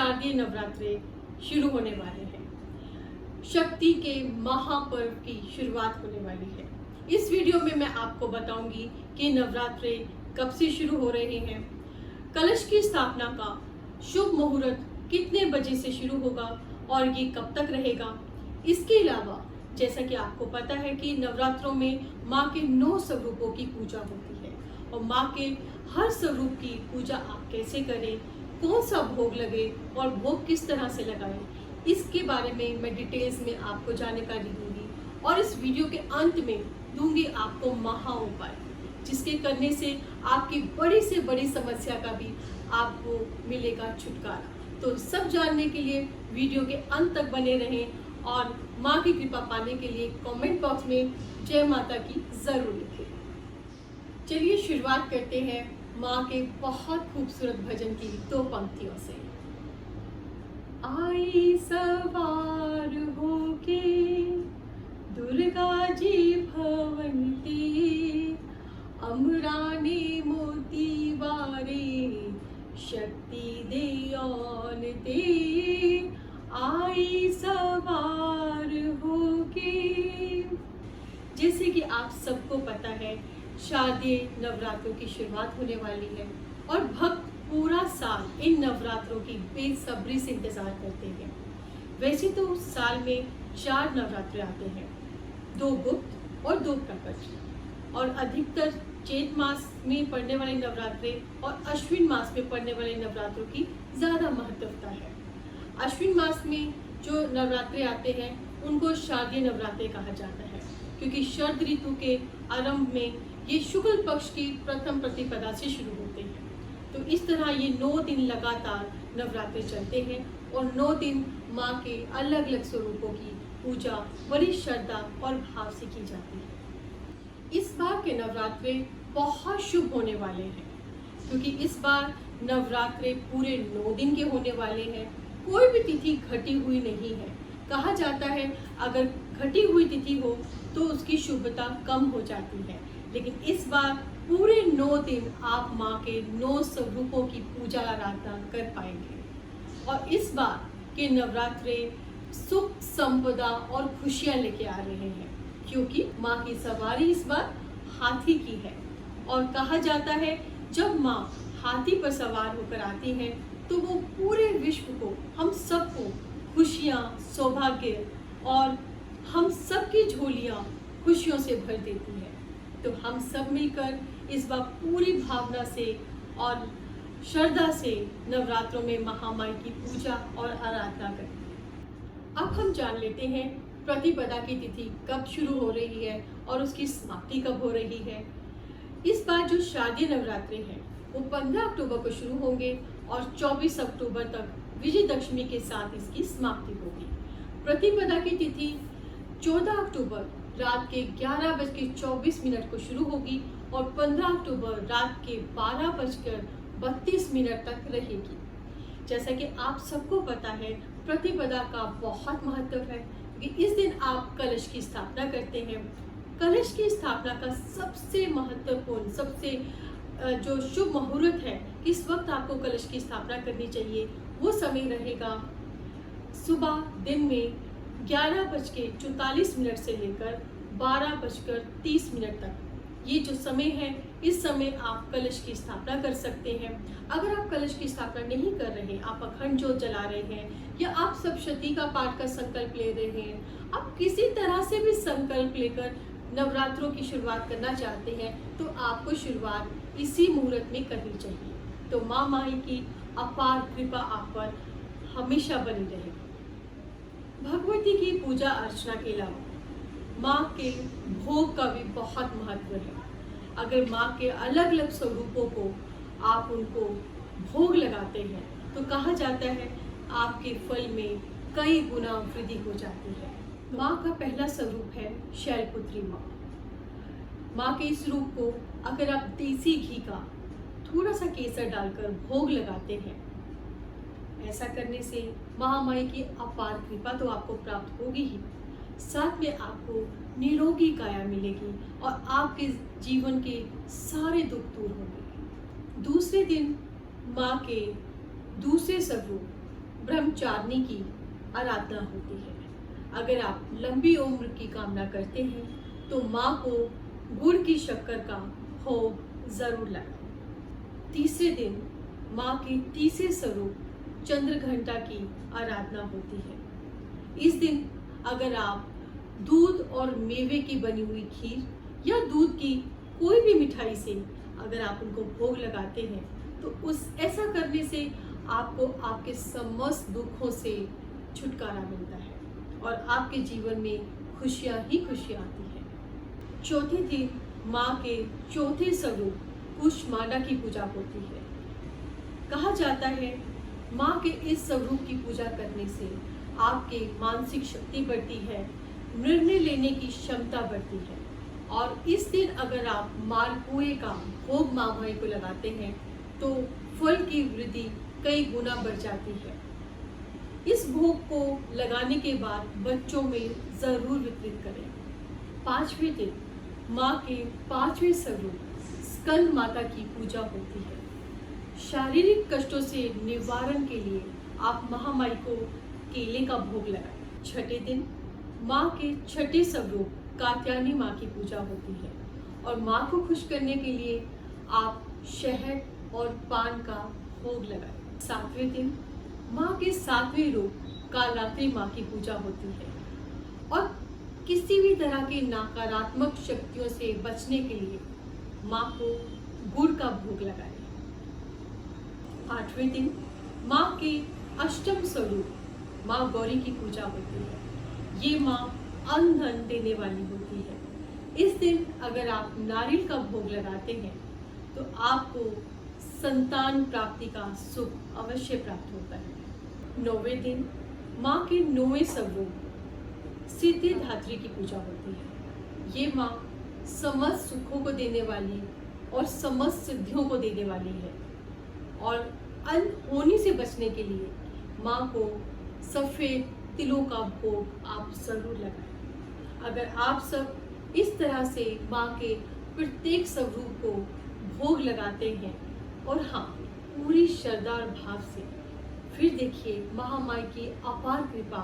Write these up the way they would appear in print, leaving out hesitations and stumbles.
शारदीय नवरात्रे शुरू होने वाले हैं। शक्ति के महापर्व की शुरुआत होने वाली है। इस वीडियो में मैं आपको बताऊंगी कि नवरात्रे कब से शुरू हो रहे हैं, कलश की स्थापना का शुभ मुहूर्त कितने बजे से शुरू होगा और ये कब तक रहेगा। इसके अलावा जैसा कि आपको पता है कि नवरात्रों में माँ के 9 स्वरूपों की पूजा होती है और माँ के हर स्वरूप की पूजा आप कैसे करें, कौन सा भोग लगे और भोग किस तरह से लगाएं, इसके बारे में मैं डिटेल्स में आपको जानकारी दूंगी और इस वीडियो के अंत में दूंगी आपको महा उपाय, जिसके करने से आपकी बड़ी से बड़ी समस्या का भी आपको मिलेगा छुटकारा। तो सब जानने के लिए वीडियो के अंत तक बने रहें और माँ की कृपा पाने के लिए कमेंट बॉक्स में जय माता की जरूर लिखें। चलिए शुरुआत करते हैं माँ के बहुत खूबसूरत भजन की 2 पंक्तियों से। आई सवार होके दुर्गा जी भवंती, अमराने मोती वारे शक्ति देओन दे, आई सवार होके। जैसे कि आप सबको पता है, शारदीय नवरात्रों की शुरुआत होने वाली है और भक्त पूरा साल इन नवरात्रों की बेसब्री से इंतजार करते हैं। वैसे तो साल में 4 नवरात्रे आते हैं, 2 गुप्त और 2 प्रकट, और अधिकतर चैत मास में पड़ने वाले नवरात्रे और अश्विन मास में पड़ने वाले नवरात्रों की ज़्यादा महत्वता है। अश्विन मास में जो नवरात्रे आते हैं उनको शारदीय नवरात्रे कहा जाता है, क्योंकि शरद ऋतु के आरंभ में ये शुक्ल पक्ष की प्रथम प्रतिपदा से शुरू होते हैं। तो इस तरह ये 9 दिन लगातार नवरात्रे चलते हैं और 9 दिन माँ के अलग अलग स्वरूपों की पूजा बड़ी श्रद्धा और भाव से की जाती है। इस बार के नवरात्रे बहुत शुभ होने वाले हैं, क्योंकि इस बार नवरात्रे पूरे 9 दिन के होने वाले हैं। कोई भी तिथि घटी हुई नहीं है। कहा जाता है अगर घटी हुई तिथि हो तो उसकी शुभता कम हो जाती है, लेकिन इस बार पूरे 9 दिन आप माँ के 9 स्वरूपों की पूजा आराधना कर पाएंगे। और इस बार के नवरात्रे सुख, संपदा और खुशियाँ लेके आ रहे हैं, क्योंकि माँ की सवारी इस बार हाथी की है। और कहा जाता है जब माँ हाथी पर सवार होकर आती है तो वो पूरे विश्व को, हम सबको खुशियाँ, सौभाग्य और हम सबकी झोलियाँ खुशियों से भर देती है। तो हम सब मिलकर इस बार पूरी भावना से और श्रद्धा से नवरात्रों में महामाई की पूजा और आराधना करें। अब हम जान लेते हैं प्रतिपदा की तिथि कब शुरू हो रही है और उसकी समाप्ति कब हो रही है। इस बार जो शारदीय नवरात्रे हैं वो 15 अक्टूबर को शुरू होंगे और 24 अक्टूबर तक विजयदशमी के साथ इसकी समाप्ति होगी। प्रतिपदा की तिथि 14 अक्टूबर रात के 11:24 को शुरू होगी और 15 अक्टूबर रात के 12:32 तक रहेगी। जैसा कि आप सबको पता है, प्रतिपदा का बहुत महत्व है, क्योंकि इस दिन आप कलश की स्थापना करते हैं। कलश की स्थापना का सबसे महत्वपूर्ण, सबसे जो शुभ मुहूर्त है, किस वक्त आपको कलश की स्थापना करनी चाहिए, वो समय रहेगा सुबह दिन में 11:44 से लेकर 12:30 तक। ये जो समय है, इस समय आप कलश की स्थापना कर सकते हैं। अगर आप कलश की स्थापना नहीं कर रहे, आप अखंड ज्योत जला रहे हैं या आप सप्तशती का पाठ का संकल्प ले रहे हैं, आप किसी तरह से भी संकल्प लेकर नवरात्रों की शुरुआत करना चाहते हैं, तो आपको शुरुआत इसी मुहूर्त में करनी चाहिए। तो माँ माई की अपार कृपा आप पर हमेशा बनी रहे। भगवती की पूजा अर्चना के अलावा माँ के भोग का भी बहुत महत्व है। अगर माँ के अलग अलग स्वरूपों को आप उनको भोग लगाते हैं तो कहा जाता है आपके फल में कई गुना वृद्धि हो जाती है। माँ का पहला स्वरूप है शैलपुत्री माँ। माँ के इस रूप को अगर आप देसी घी का थोड़ा सा केसर डालकर भोग लगाते हैं, ऐसा करने से महामाई की अपार कृपा तो आपको प्राप्त होगी ही, साथ में आपको निरोगी काया मिलेगी और आपके जीवन के सारे दुख दूर होंगे। दूसरे दिन माँ के दूसरे स्वरूप ब्रह्मचारिणी की आराधना होती है। अगर आप लंबी उम्र की कामना करते हैं तो माँ को गुड़ की शक्कर का भोग जरूर लगाएं। तीसरे दिन माँ के तीसरे स्वरूप चंद्रघंटा की आराधना होती है। इस दिन अगर आप दूध और मेवे की बनी हुई खीर या दूध की कोई भी मिठाई से अगर आप उनको भोग लगाते हैं तो उस ऐसा करने से आपको आपके समस्त दुखों से छुटकारा मिलता है और आपके जीवन में खुशियाँ ही खुशियाँ आती हैं। चौथे दिन माँ के चौथे स्वरूप कुष्मांडा की पूजा होती है। कहा जाता है माँ के इस स्वरूप की पूजा करने से आपके मानसिक शक्ति बढ़ती है, निर्णय लेने की क्षमता बढ़ती है और इस दिन अगर आप मालपुए का भोग माँ भाई को लगाते हैं तो फल की वृद्धि कई गुना बढ़ जाती है। इस भोग को लगाने के बाद बच्चों में जरूर वितरित करें। पांचवें दिन माँ के पांचवें स्वरूप स्कंद माता की पूजा होती है। शारीरिक कष्टों से निवारण के लिए आप महामाई को केले का भोग लगाएं। छठे दिन माँ के छठे स्वरूप कात्यायनी माँ की पूजा होती है और माँ को खुश करने के लिए आप शहद और पान का भोग लगाएं। सातवें दिन माँ के सातवें रूप कालरात्रि माँ की पूजा होती है और किसी भी तरह की नकारात्मक शक्तियों से बचने के लिए माँ को गुड़ का भोग लगाएं। आठवें दिन माँ के अष्टम स्वरूप माँ गौरी की पूजा होती है। ये माँ अन्न धन देने वाली होती है। इस दिन अगर आप नारियल का भोग लगाते हैं तो आपको संतान प्राप्ति का सुख अवश्य प्राप्त होता है। नौवें दिन माँ के नौवें स्वरूप सिद्धिदात्री की पूजा होती है। ये माँ समस्त सुखों को देने वाली और समस्त सिद्धियों को देने वाली है और अनहोनी से बचने के लिए माँ को सफ़ेद तिलों का भोग आप जरूर लगाएं। अगर आप सब इस तरह से माँ के प्रत्येक स्वरूप को भोग लगाते हैं और हाँ पूरी श्रद्धा और भाव से, फिर देखिए महामाई की अपार कृपा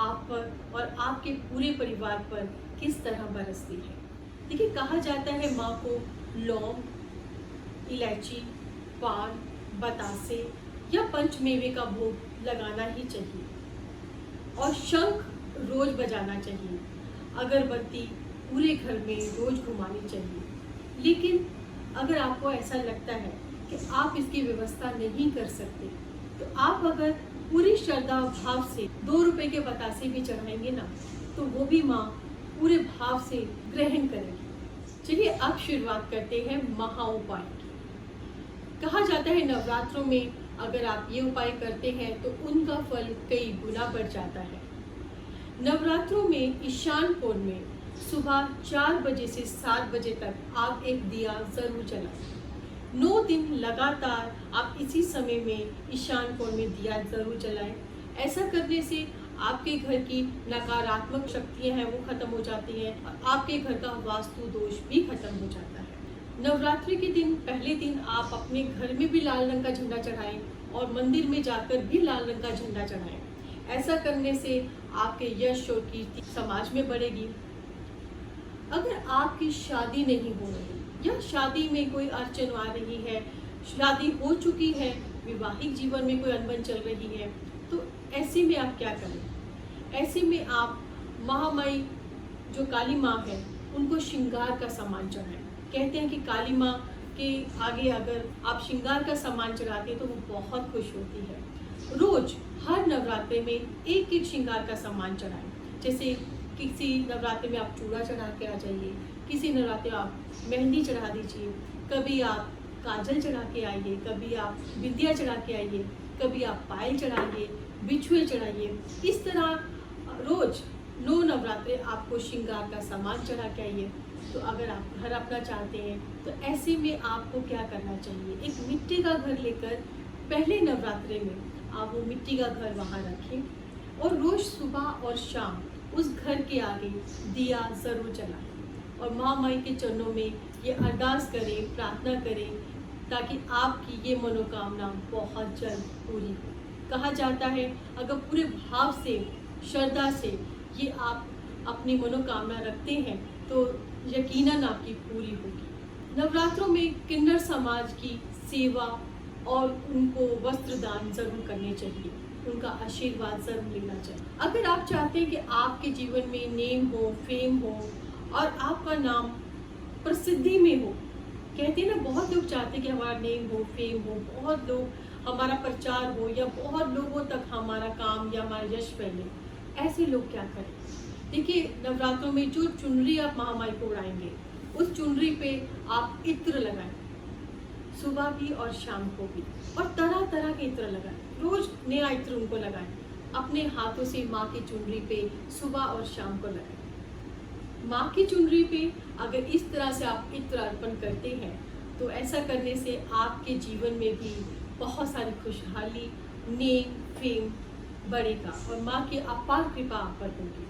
आप पर और आपके पूरे परिवार पर किस तरह बरसती है। देखिए कहा जाता है माँ को लौंग, इलायची, पान, बतासे या पंचमेवे का भोग लगाना ही चाहिए और शंख रोज बजाना चाहिए। अगरबत्ती पूरे घर में रोज घुमानी चाहिए। लेकिन अगर आपको ऐसा लगता है कि आप इसकी व्यवस्था नहीं कर सकते तो आप अगर पूरी श्रद्धा भाव से 2 रुपए के बतासे भी चढ़ाएंगे ना तो वो भी माँ पूरे भाव से ग्रहण करेगी। चलिए अब शुरुआत करते हैं महा उपाय की। कहा जाता है नवरात्रों में अगर आप ये उपाय करते हैं तो उनका फल कई गुना बढ़ जाता है। नवरात्रों में ईशान कोण में सुबह 4 बजे से 7 बजे तक आप एक दिया जरूर जलाएं। 9 दिन लगातार आप इसी समय में ईशान कोण में दिया जरूर जलाएं। ऐसा करने से आपके घर की नकारात्मक शक्तियां हैं वो खत्म हो जाती हैं और आपके घर का वास्तु दोष भी खत्म हो जाता है। नवरात्रि के दिन पहले दिन आप अपने घर में भी लाल रंग का झंडा चढ़ाएं और मंदिर में जाकर भी लाल रंग का झंडा चढ़ाएं। ऐसा करने से आपके यश और कीर्ति समाज में बढ़ेगी। अगर आपकी शादी नहीं हो रही या शादी में कोई अड़चन आ रही है, शादी हो चुकी है, वैवाहिक जीवन में कोई अनबन चल रही है, तो ऐसे में आप क्या करें? ऐसे में आप महामाई जो काली माँ है उनको श्रृंगार का सामान चढ़ाएं। कहते हैं कि काली माँ के आगे अगर आप श्रृंगार का सामान चढ़ाते हैं तो वो बहुत खुश होती है। रोज हर नवरात्रे में एक एक श्रृंगार का सामान चढ़ाएं। जैसे किसी नवरात्रे में आप चूड़ा चढ़ा के आ जाइए, किसी नवरात्रे में आप मेहंदी चढ़ा दीजिए, कभी आप काजल चढ़ा के आइए, कभी आप बिंदिया चढ़ा के आइए, कभी आप पायल चढ़ाइए, बिछुए चढ़ाइए। इस तरह रोज 9 नवरात्रे आपको श्रृंगार का सामान चढ़ा के आइए। तो अगर आप घर अपना चाहते हैं तो ऐसे में आपको क्या करना चाहिए? एक मिट्टी का घर लेकर पहले नवरात्रे में आप वो मिट्टी का घर वहाँ रखें और रोज सुबह और शाम उस घर के आगे दिया ज़रूर जलाएं और माँ माई के चरणों में ये अरदास करें, प्रार्थना करें ताकि आपकी ये मनोकामना बहुत जल्द पूरी हो। कहा जाता है अगर पूरे भाव से, श्रद्धा से ये आप अपनी मनोकामना रखते हैं तो यकीनन आपकी पूरी होगी। नवरात्रों में किन्नर समाज की सेवा और उनको वस्त्र दान जरूर करने चाहिए, उनका आशीर्वाद जरूर लेना चाहिए। अगर आप चाहते हैं कि आपके जीवन में नेम हो, फेम हो और आपका नाम प्रसिद्धि में हो, कहते हैं ना बहुत लोग चाहते हैं कि हमारा नेम हो, फेम हो, बहुत लोग हमारा प्रचार हो या बहुत लोगों तक हमारा काम या हमारा यश फैले। ऐसे लोग क्या करें? देखिए, नवरात्रों में जो चुनरी आप महामाई को उड़ाएंगे, उस चुनरी पे आप इत्र लगाएं, सुबह भी और शाम को भी, और तरह तरह के इत्र लगाएं, रोज नया इत्र उनको लगाएं। अपने हाथों से माँ की चुनरी पे सुबह और शाम को लगाएं। माँ की चुनरी पे अगर इस तरह से आप इत्र अर्पण करते हैं तो ऐसा करने से आपके जीवन में भी बहुत सारी खुशहाली, नेम, फेम बढ़ेगा और माँ की अपार कृपा आप पर होगी।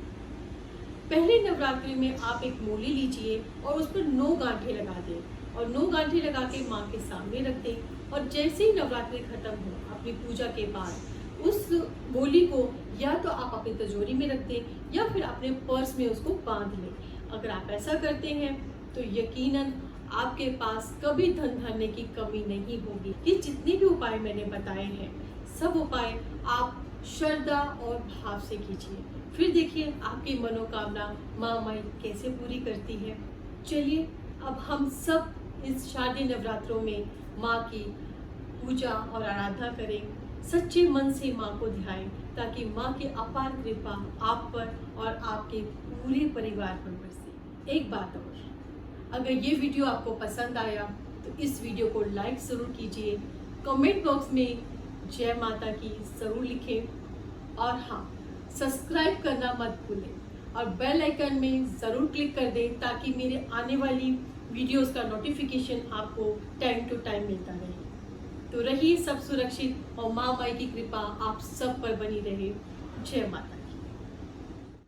पहले नवरात्रि में आप एक मोली लीजिए और उस पर 9 गांठें लगा दें और 9 गांठें लगा के माँ के सामने रख दें और जैसे ही नवरात्रि खत्म हो अपनी पूजा के बाद उस मोली को या तो आप अपनी तिजोरी में रख दें या फिर अपने पर्स में उसको बांध लें। अगर आप ऐसा करते हैं तो यकीनन आपके पास कभी धन धान्य की कमी नहीं होगी। ये जितने भी उपाय मैंने बताए हैं सब उपाय आप श्रद्धा और भाव से कीजिए, फिर देखिए आपकी मनोकामना माँ माई कैसे पूरी करती है। चलिए अब हम सब इस शारदीय नवरात्रों में माँ की पूजा और आराधना करें, सच्चे मन से माँ को ध्याएं ताकि माँ की अपार कृपा आप पर और आपके पूरे परिवार पर बरसे। एक बात और, अगर ये वीडियो आपको पसंद आया तो इस वीडियो को लाइक ज़रूर कीजिए, कमेंट बॉक्स में जय माता की ज़रूर लिखें और हाँ, सब्सक्राइब करना मत भूलें और बेल आइकन में ज़रूर क्लिक कर दें ताकि मेरे आने वाली वीडियोस का नोटिफिकेशन आपको टाइम टू टाइम मिलता रहे। तो रहिए सब सुरक्षित और माँ माई की कृपा आप सब पर बनी रहे। जय माता।